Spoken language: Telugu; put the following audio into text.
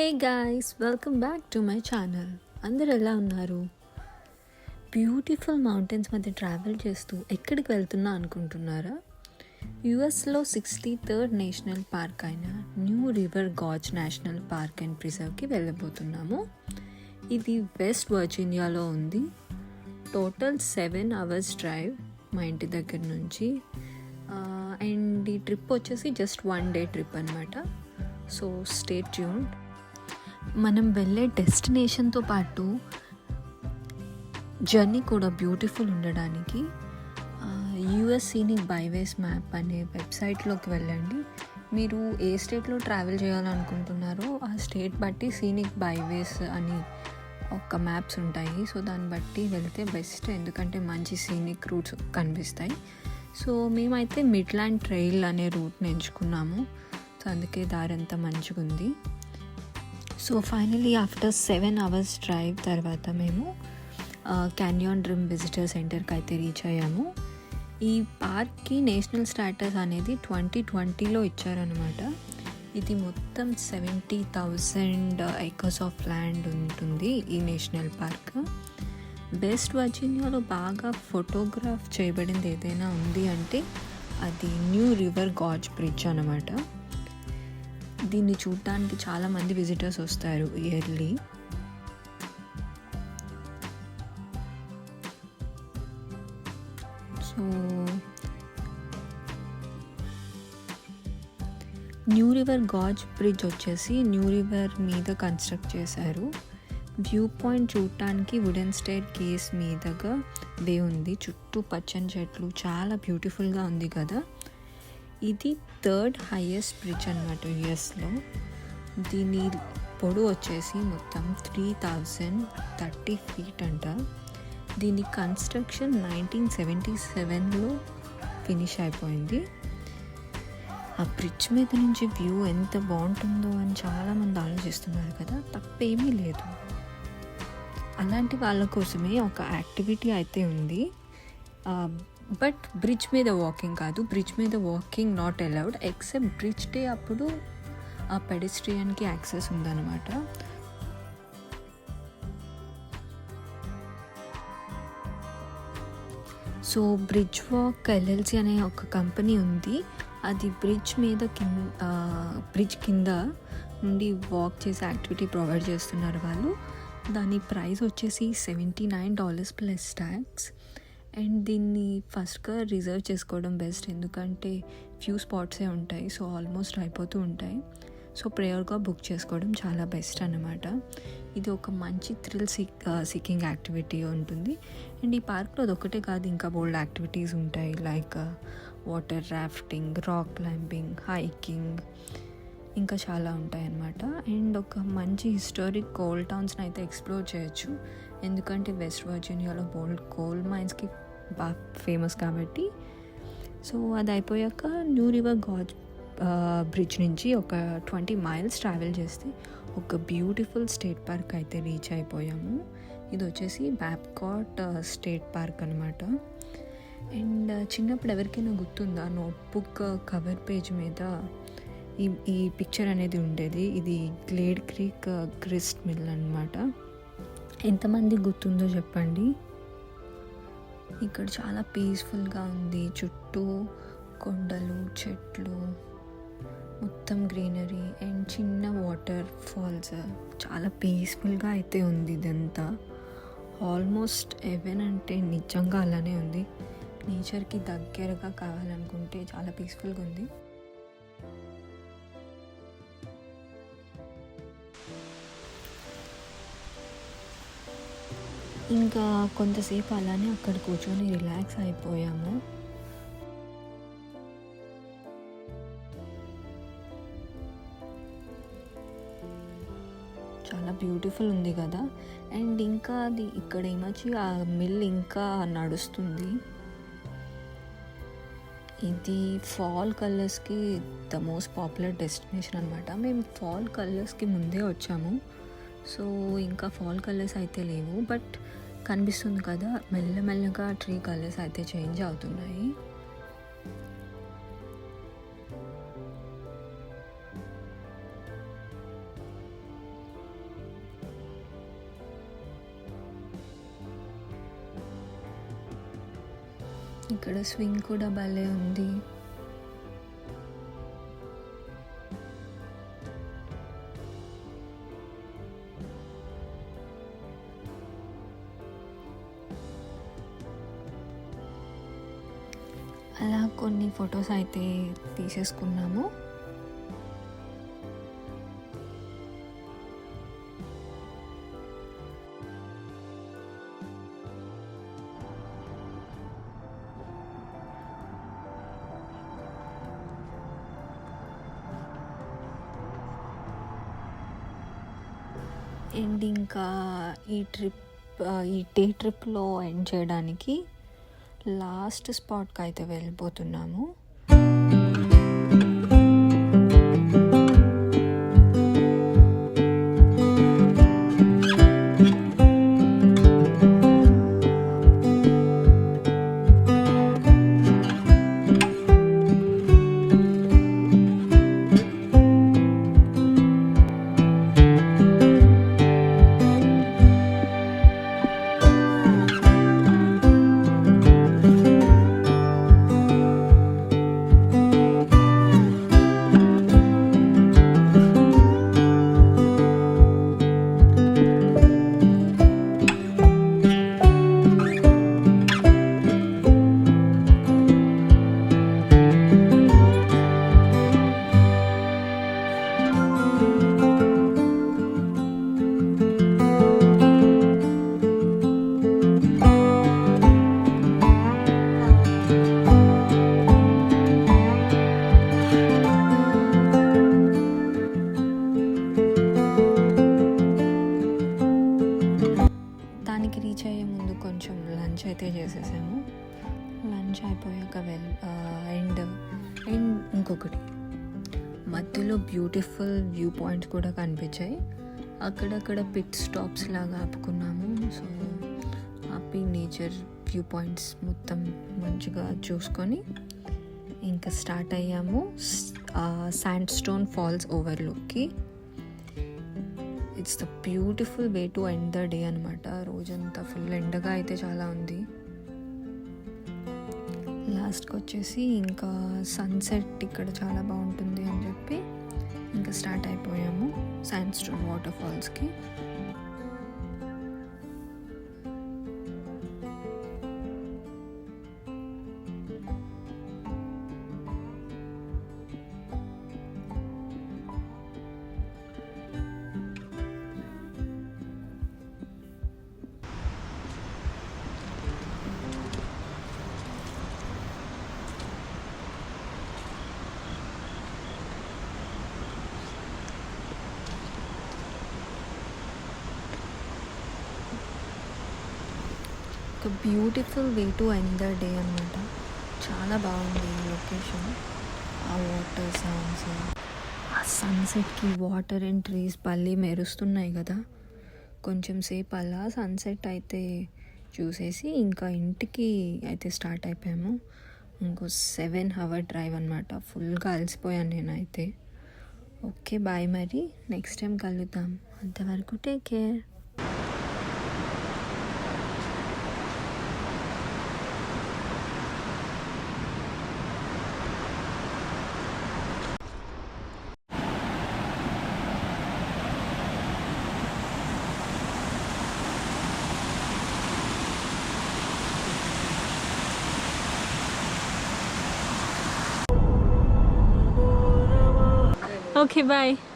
Hey guys, welcome back to my channel. అందరు ఎలా ఉన్నారు? బ్యూటిఫుల్ మౌంటైన్స్ మధ్య ట్రావెల్ చేస్తూ ఎక్కడికి వెళ్తున్నా అనుకుంటున్నారా? యుఎస్లో 63rd నేషనల్ పార్క్ అయిన new river gorge national park and ప్రిజర్వ్కి వెళ్ళబోతున్నాము. ఇది వెస్ట్ వర్జీనియాలో ఉంది. టోటల్ 7 hours డ్రైవ్ మా ఇంటి దగ్గర నుంచి. అండ్ ఈ ట్రిప్ వచ్చేసి జస్ట్ 1 day ట్రిప్ అనమాట. So stay tuned. మనం వెళ్ళే డెస్టినేషన్తో పాటు జర్నీ కూడా బ్యూటిఫుల్ ఉండడానికి యుఎస్ సీనిక్ బైవేస్ మ్యాప్ అనే వెబ్సైట్లోకి వెళ్ళండి. మీరు ఏ స్టేట్లో ట్రావెల్ చేయాలనుకుంటున్నారో ఆ స్టేట్ బట్టి సీనిక్ బైవేస్ అని ఒక మ్యాప్స్ ఉంటాయి. సో దాన్ని బట్టి వెళ్తే బెస్ట్, ఎందుకంటే మంచి సీనిక్ రూట్స్ కనిపిస్తాయి. సో మేమైతే మిడ్లాండ్ ట్రైల్ అనే రూట్ని ఎంచుకున్నాము. సో అందుకే దారి అంతా మంచిగా ఉంది. So finally after 7 hours drive తర్వాత మేము క్యాన్యాన్ రిమ్ విజిటర్ సెంటర్కి అయితే రీచ్ అయ్యాము. ఈ పార్క్కి నేషనల్ స్టాటస్ అనేది 2020లో ఇచ్చారనమాట. ఇది మొత్తం 70,000 acres ఆఫ్ ల్యాండ్ ఉంటుంది ఈ నేషనల్ పార్క్. వెస్ట్ వర్జీనియాలో బాగా ఫోటోగ్రాఫ్ చేయబడింది ఏదైనా ఉంది అంటే అది న్యూ రివర్ గాజ్ బ్రిడ్జ్ అనమాట. దీన్ని చూడటానికి చాలామంది విజిటర్స్ వస్తారు yearly. So new river gauge bridge వచ్చేసి న్యూ రివర్ మీద కన్స్ట్రక్ట్ చేశారు. వ్యూ పాయింట్ చూడటానికి వుడెన్ స్టేర్ కేస్ మీదగా వే ఉంది. చుట్టూ పచ్చని చెట్లు, చాలా బ్యూటిఫుల్గా ఉంది కదా. ఇది 3rd highest బ్రిడ్జ్ అనమాట యుఎస్లో. దీని పొడవు వచ్చేసి మొత్తం 3030 feet అంట. దీని కన్స్ట్రక్షన్ 1977లో ఫినిష్ అయిపోయింది. ఆ బ్రిడ్జ్ మీద నుంచి వ్యూ ఎంత బాగుంటుందో అని చాలామంది ఆలోచిస్తున్నారు కదా. తప్పేమీ లేదు. అలాంటి వాళ్ళ కోసమే ఒక యాక్టివిటీ అయితే ఉంది. బట్ బ్రిడ్జ్ మీద వాకింగ్ కాదు. బ్రిడ్జ్ మీద walking not allowed except bridge day అప్పుడు ఆ పెడెస్ట్రియన్కి యాక్సెస్ ఉందన్నమాట. సో బ్రిడ్జ్ వాక్ ఎల్ఎల్సి అనే ఒక కంపెనీ ఉంది. అది బ్రిడ్జ్ కింద నుండి వాక్ చేసే యాక్టివిటీ ప్రొవైడ్ చేస్తున్నారు వాళ్ళు. దాని ప్రైస్ వచ్చేసి $79 ప్లస్ ట్యాక్స్. అండ్ దీన్ని ఫస్ట్గా రిజర్వ్ చేసుకోవడం బెస్ట్, ఎందుకంటే ఫ్యూ స్పాట్సే ఉంటాయి. సో ఆల్మోస్ట్ అయిపోతూ ఉంటాయి. సో ప్రేయర్గా బుక్ చేసుకోవడం చాలా బెస్ట్ అన్నమాట. ఇది ఒక మంచి థ్రిల్ సీకింగ్ యాక్టివిటీ ఉంటుంది. అండ్ ఈ పార్క్లో అదొక్కటే కాదు, ఇంకా బోల్డ్ యాక్టివిటీస్ ఉంటాయి. Like water rafting, rock climbing, hiking, ఇంకా చాలా ఉంటాయి అన్నమాట. అండ్ ఒక మంచి హిస్టారిక్ కోల్ టౌన్స్ని అయితే ఎక్స్ప్లోర్ చేయొచ్చు, ఎందుకంటే వెస్ట్ వర్జీనియాలో బోల్డ్ కోల్ మైన్స్కి బాగా ఫేమస్ కాబట్టి. సో అది అయిపోయాక న్యూ రివర్ గాజ్ బ్రిడ్జ్ నుంచి ఒక 20 miles ట్రావెల్ చేస్తే ఒక బ్యూటిఫుల్ స్టేట్ పార్క్ అయితే రీచ్ అయిపోయాము. ఇది వచ్చేసి బ్యాప్కాట్ స్టేట్ పార్క్ అనమాట. అండ్ చిన్నప్పుడు ఎవరికైనా గుర్తుందా, నోట్బుక్ కవర్ పేజ్ మీద ఈ పిక్చర్ అనేది ఉండేది. ఇది గ్లేడ్ క్రీక్ గ్రిస్ట్ మిల్ అనమాట. ఎంతమంది గుర్తుందో చెప్పండి. ఇక్కడ చాలా పీస్ఫుల్గా ఉంది. చుట్టూ కొండలు, చెట్లు, మొత్తం గ్రీనరీ అండ్ చిన్న వాటర్ ఫాల్స్. చాలా పీస్ఫుల్గా అయితే ఉంది ఇదంతా. ఆల్మోస్ట్ హెవెన్ అంటే నిజంగా అలానే ఉంది. నేచర్కి దగ్గరగా కావాలనుకుంటే చాలా పీస్ఫుల్గా ఉంది. ఇంకా కొంతసేపు అలానే అక్కడ కూర్చొని రిలాక్స్ అయిపోయాము. చాలా బ్యూటిఫుల్ ఉంది కదా. అండ్ ఇంకా అది ఇక్కడ ఏమొచ్చి ఆ మిల్ ఇంకా నడుస్తుంది. ఇది ఫాల్ కలర్స్కి ద మోస్ట్ పాపులర్ డెస్టినేషన్ అనమాట. మేము ఫాల్ కలర్స్కి ముందే వచ్చాము. సో ఇంకా ఫాల్ కలర్స్ అయితే లేవు, బట్ కనిపిస్తుంది కదా మెల్లమెల్లగా ట్రీ కలర్స్ అయితే చేంజ్ అవుతున్నాయి. ఇక్కడ స్వింగ్ కూడా భలే ఉంది. అలా కొన్ని ఫొటోస్ అయితే తీసేసుకున్నాము. అండ్ ఇంకా ఈ డే ట్రిప్లో ఎండ్ చేయడానికి లాస్ట్ స్పాట్కి అయితే వెళ్ళిపోతున్నాము. రీచ్ అయ్యే ముందు కొంచెం లంచ్ అయితే చేసేసాము. లంచ్ అయిపోయాక అండ్ ఇంకొకటి మధ్యలో బ్యూటిఫుల్ వ్యూ పాయింట్స్ కూడా కనిపించాయి. అక్కడక్కడ పిట్ స్టాప్స్ లాగా ఆపుకున్నాము. సో ఆపి నేచర్ వ్యూ పాయింట్స్ మొత్తం మంచిగా చూసుకొని ఇంకా స్టార్ట్ అయ్యాము శాండ్ స్టోన్ ఫాల్స్ ఓవర్లుక్కి. It's the beautiful way to end the day అనమాట. రోజంతా ఫుల్ ఎండగా అయితే చాలా ఉంది. లాస్ట్కి వచ్చేసి ఇంకా సన్సెట్ ఇక్కడ చాలా బాగుంటుంది అని చెప్పి ఇంకా స్టార్ట్ అయిపోయాము శాండ్ స్టోన్ వాటర్ ఫాల్స్కి. ఒక beautiful way to end the day అనమాట. చాలా బాగుంది ఈ లొకేషన్. ఆ వాటర్ సౌండ్స్, ఆ సన్సెట్కి వాటర్ అండ్ ట్రీస్ భలే మెరుస్తున్నాయి కదా. కొంచెం సేపు అలా సన్సెట్ అయితే చూసేసి ఇంకా ఇంటికి అయితే స్టార్ట్ అయిపోయాము. ఇంకో 7 hour డ్రైవ్ అనమాట. ఫుల్గా అలసిపోయాను నేనైతే. ఓకే బాయ్, మరి నెక్స్ట్ టైం కలుద్దాం. అంతవరకు టేక్ కేర్. Okay, bye.